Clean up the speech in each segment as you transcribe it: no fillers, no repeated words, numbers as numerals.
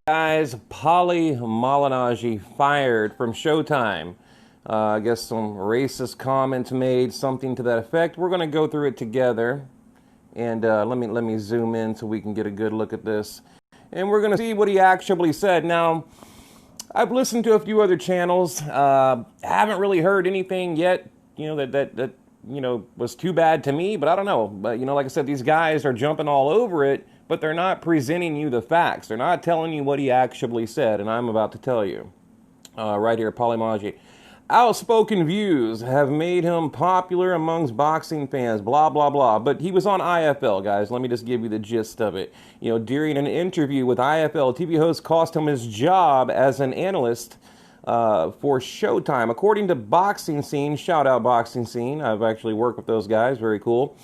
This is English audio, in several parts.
Guys, Paulie malignaggi fired from Showtime. I guess some racist comments made, something to that effect. We're going to go through it together, and let me zoom in so we can get a good look at this. And we're going to see what he actually said. Now, I've listened to a few other channels. Haven't really heard anything yet, that was too bad to me. But I don't know. But like I said, these guys are jumping all over it, but they're not presenting you the facts. They're not telling you what he actually said, and I'm about to tell you. Right here, Paulie malignaggi. Outspoken views have made him popular amongst boxing fans, blah, blah, blah. But he was on IFL, guys. Let me just give you the gist of it. During an interview with IFL, TV host cost him his job as an analyst for Showtime. According to Boxing Scene, shout out Boxing Scene. I've actually worked with those guys. Very cool.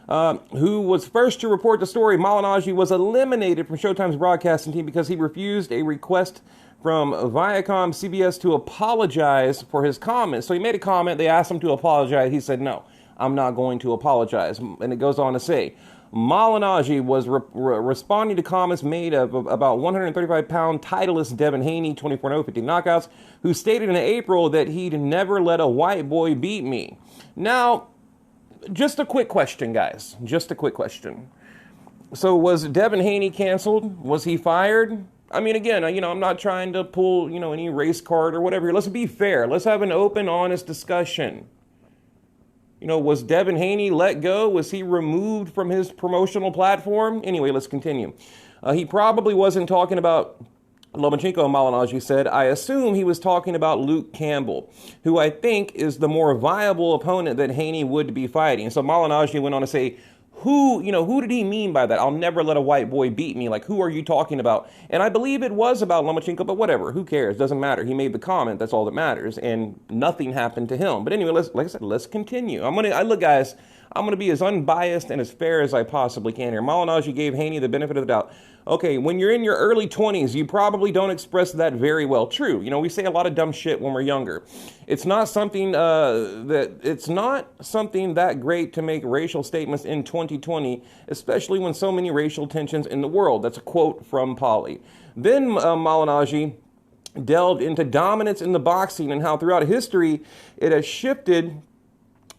Who was first to report the story, malignaggi was eliminated from Showtime's broadcasting team because he refused a request from Viacom CBS to apologize for his comments. So he made a comment, they asked him to apologize. He said, no, I'm not going to apologize. And it goes on to say, malignaggi was responding to comments made of about 135-pound titleist Devin Haney, 24-0, 50 knockouts, who stated in April that he'd never let a white boy beat me. Now, just a quick question, guys. Just a quick question. So was Devin Haney canceled? Was he fired? I mean, again, I'm not trying to pull, any race card or whatever. Let's be fair. Let's have an open, honest discussion. Was Devin Haney let go? Was he removed from his promotional platform? Anyway, let's continue. He probably wasn't talking about Lomachenko, malignaggi said. I assume he was talking about Luke Campbell, who I think is the more viable opponent that Haney would be fighting. So malignaggi went on to say, who did he mean by that? I'll never let a white boy beat me. Like, who are you talking about? And I believe it was about Lomachenko, but whatever. Who cares? Doesn't matter. He made the comment. That's all that matters. And nothing happened to him. But anyway, like I said, let's continue. Look, guys, I'm going to be as unbiased and as fair as I possibly can here. Malignaggi gave Haney the benefit of the doubt. Okay, when you're in your early 20s, you probably don't express that very well. True. We say a lot of dumb shit when we're younger. It's not something that great to make racial statements in 2020, especially when so many racial tensions in the world. That's a quote from Paulie. Then malignaggi delved into dominance in the boxing and how throughout history it has shifted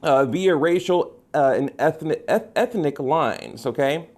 via racial and ethnic lines. Okay,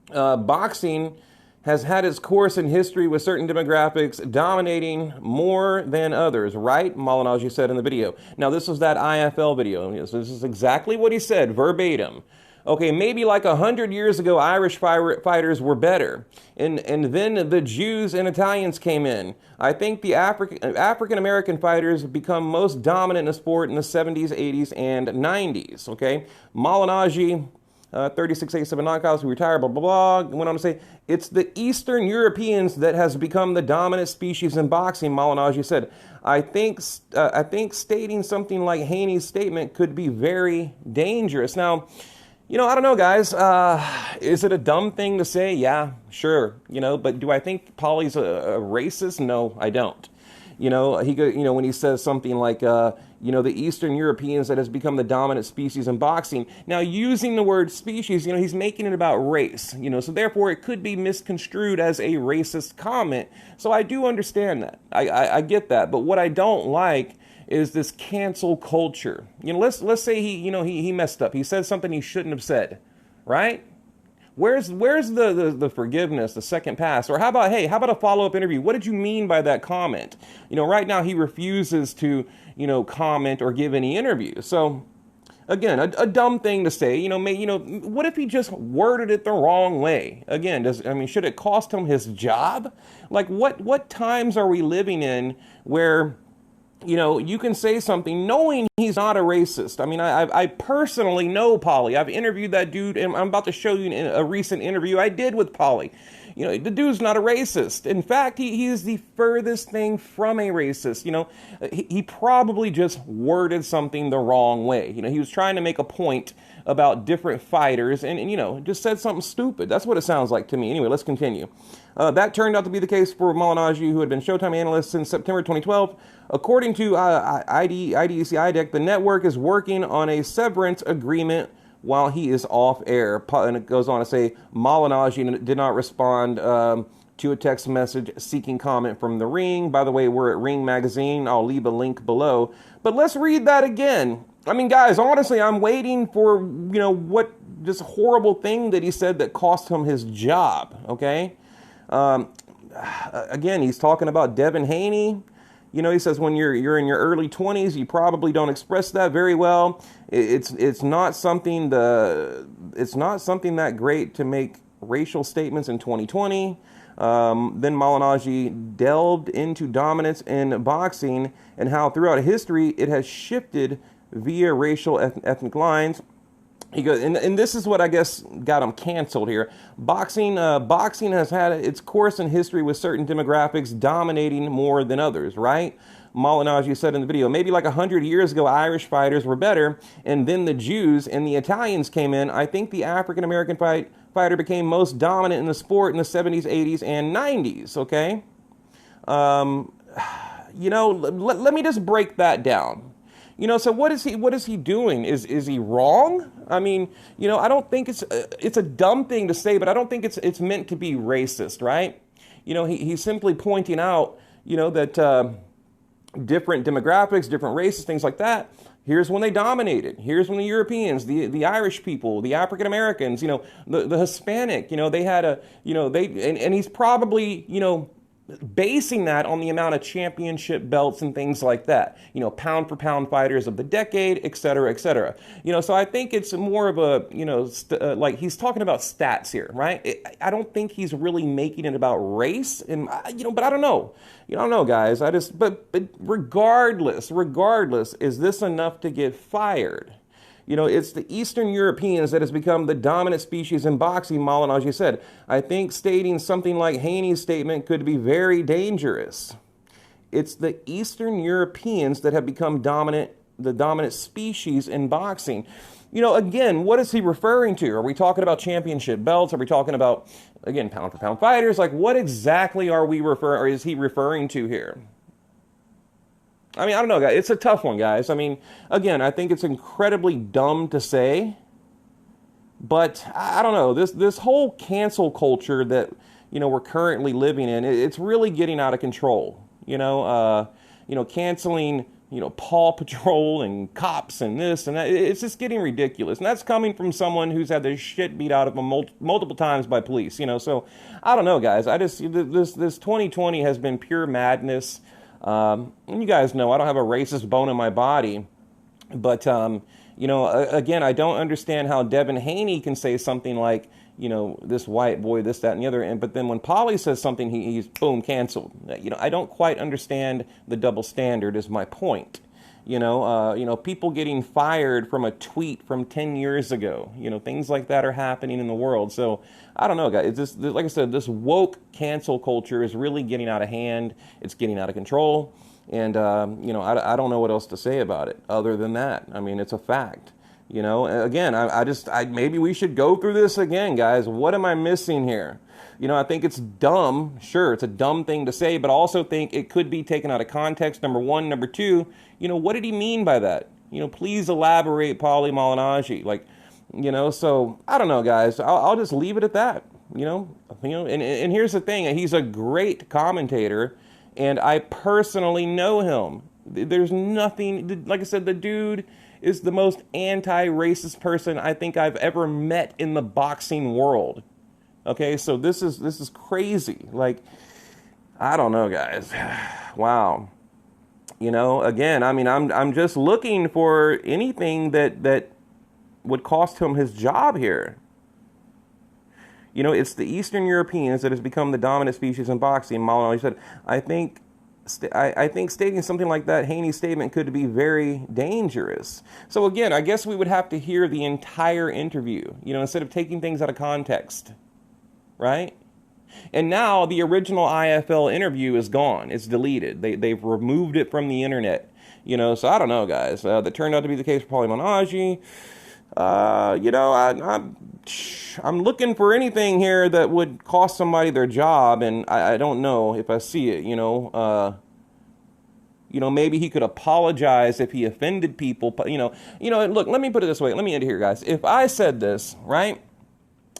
boxing has had its course in history with certain demographics dominating more than others, right? Malignaggi said in the video. Now, this was that IFL video. So this is exactly what he said, verbatim. Okay, maybe like 100 years ago, Irish fighters were better. And then the Jews and Italians came in. I think the African-American fighters become most dominant in the sport in the 70s, 80s, and 90s. Okay, malignaggi, 36, 87 knockouts, who retired, blah, blah, blah. Went on to say, it's the Eastern Europeans that has become the dominant species in boxing, Malignaggi said. I think stating something like Haney's statement could be very dangerous. Now, I don't know, guys. Is it a dumb thing to say? Yeah, sure. But do I think Paulie's a racist? No, I don't. When he says something like, the Eastern Europeans that has become the dominant species in boxing. Now, using the word species, he's making it about race, so therefore it could be misconstrued as a racist comment. So I do understand that. I get that. But what I don't like is this cancel culture. Let's say he messed up. He said something he shouldn't have said, right? Where's the forgiveness, the second pass? Or how about a follow-up interview? What did you mean by that comment? Right now he refuses to, comment or give any interview. So, again, a dumb thing to say. What if he just worded it the wrong way? Again, should it cost him his job? Like, what times are we living in where you can say something knowing he's not a racist? I personally know Paulie. I've interviewed that dude, and I'm about to show you a recent interview I did with Paulie. The dude's not a racist. In fact, he is the furthest thing from a racist. He probably just worded something the wrong way. He was trying to make a point about different fighters and just said something stupid. That's what it sounds like to me. Anyway, let's continue. That turned out to be the case for Malignaggi, who had been Showtime analyst since September 2012. According to IDEC IDEC, the network is working on a severance agreement while he is off air. And it goes on to say Malignaggi did not respond to a text message seeking comment from the Ring. By the way, we're at Ring Magazine. I'll leave a link below. But let's read that again. I mean, guys, honestly, I'm waiting for, what this horrible thing that he said that cost him his job, okay? Again, he's talking about Devin Haney. He says when you're in your early 20s, you probably don't express that very well. It's not something that great to make racial statements in 2020. Then Malignaggi delved into dominance in boxing and how throughout history it has shifted via racial ethnic lines. He goes, and this is what I guess got him canceled here. Boxing has had its course in history with certain demographics dominating more than others, right? Malignaggi said in the video, maybe like 100 years ago, Irish fighters were better, and then the Jews and the Italians came in. I think the African-American fighter became most dominant in the sport in the 70s, 80s, and 90s, okay? Let me just break that down. So what is he doing? Is he wrong? I mean, I don't think it's a dumb thing to say, but I don't think it's meant to be racist, right? He's simply pointing out, that different demographics, different races, things like that. Here's when they dominated. Here's when the Europeans, the Irish people, the African Americans, the Hispanic, they had and he's probably, basing that on the amount of championship belts and things like that, pound for pound fighters of the decade, et cetera, et cetera. So I think it's more of a, like he's talking about stats here, right? I don't think he's really making it about race, and but I don't know. I don't know, guys. But regardless, is this enough to get fired? It's the Eastern Europeans that has become the dominant species in boxing, Malignaggi said. I think stating something like Haney's statement could be very dangerous. It's the Eastern Europeans that have become the dominant species in boxing. Again, what is he referring to? Are we talking about championship belts? Are we talking about, again, pound for pound fighters? Like, what exactly is he referring to here? I mean, I don't know, guys. It's a tough one, guys. I mean, again, I think it's incredibly dumb to say, but I don't know. This whole cancel culture that, we're currently living in, it's really getting out of control. Canceling, Paw Patrol and cops and this and that. It's just getting ridiculous. And that's coming from someone who's had their shit beat out of them multiple times by police, So I don't know, guys. this 2020 has been pure madness. And you guys know I don't have a racist bone in my body, but, again, I don't understand how Devin Haney can say something like, this white boy, this, that, and the other, but then when Paulie says something, he's boom, canceled. I don't quite understand the double standard is my point. People getting fired from a tweet from 10 years ago, things like that are happening in the world. So I don't know, guys. Like I said, this woke cancel culture is really getting out of hand. It's getting out of control. And, I don't know what else to say about it other than that. I mean, it's a fact. Again, maybe we should go through this again, guys. What am I missing here? I think it's dumb. Sure, it's a dumb thing to say, but I also think it could be taken out of context, number one. Number two, what did he mean by that? Please elaborate, Paulie Malignaggi. So I don't know, guys. I'll just leave it at that. And here's the thing. He's a great commentator, and I personally know him. There's nothing, like I said, the dude is the most anti-racist person I think I've ever met in the boxing world. Okay, so this is crazy. Like, I don't know, guys. Wow. Again, I mean, I'm just looking for anything that would cost him his job here. It's the Eastern Europeans that has become the dominant species in boxing. Malignaggi said, I think stating something like that, Haney's statement, could be very dangerous. So again, I guess we would have to hear the entire interview, instead of taking things out of context. Right? And now the original IFL interview is gone. It's deleted. They've removed it from the internet. So I don't know, guys. That turned out to be the case for Paulie Malignaggi. I'm looking for anything here that would cost somebody their job, and I don't know if I see it, maybe he could apologize if he offended people. Look, let me put it this way. Let me end here, guys. If I said this, right?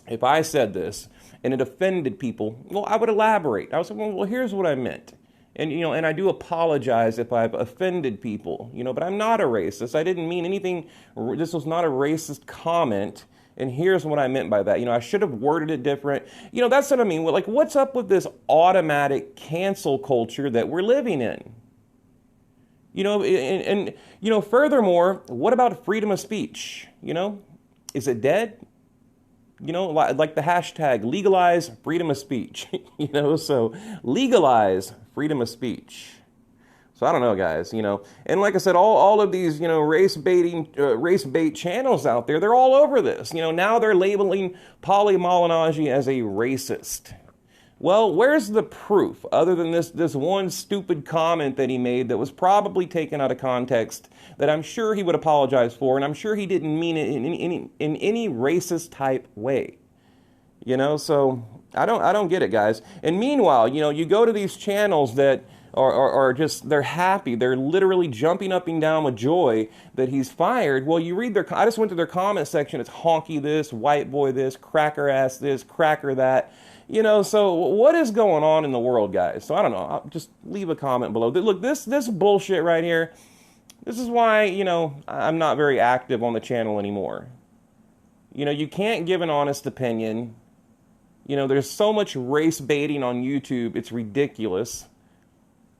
If I said this, and it offended people, well, I would elaborate. I would say, well, here's what I meant. And, you know, and I do apologize if I've offended people, you know, but I'm not a racist. I didn't mean anything. This was not a racist comment. And here's what I meant by that. You know, I should have worded it different. You know, that's what I mean. Like, what's up with this automatic cancel culture that we're living in? You know, and you know, furthermore, what about freedom of speech? You know, is it dead? You know, like the hashtag legalize freedom of speech, you know, so legalize freedom of speech. So I don't know, guys, you know, and like I said, all of these, you know, race bait channels out there, they're all over this. You know, now they're labeling Paulie Malignaggi as a racist. Well, where's the proof other than this one stupid comment that he made that was probably taken out of context that I'm sure he would apologize for, and I'm sure he didn't mean it in any racist type way. You know, so I don't get it, guys. And meanwhile, you know, you go to these channels that are just, they're happy. They're literally jumping up and down with joy that he's fired. Well, you read I just went to their comment section. It's honky this, white boy this, cracker ass this, cracker that. You know, so what is going on in the world, guys? So I don't know. I'll just leave a comment below. Look, this bullshit right here, this is why, you know, I'm not very active on the channel anymore. You know, you can't give an honest opinion. You know, there's so much race baiting on YouTube, it's ridiculous.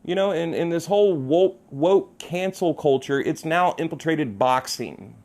You know, and this whole woke cancel culture, it's now infiltrated boxing.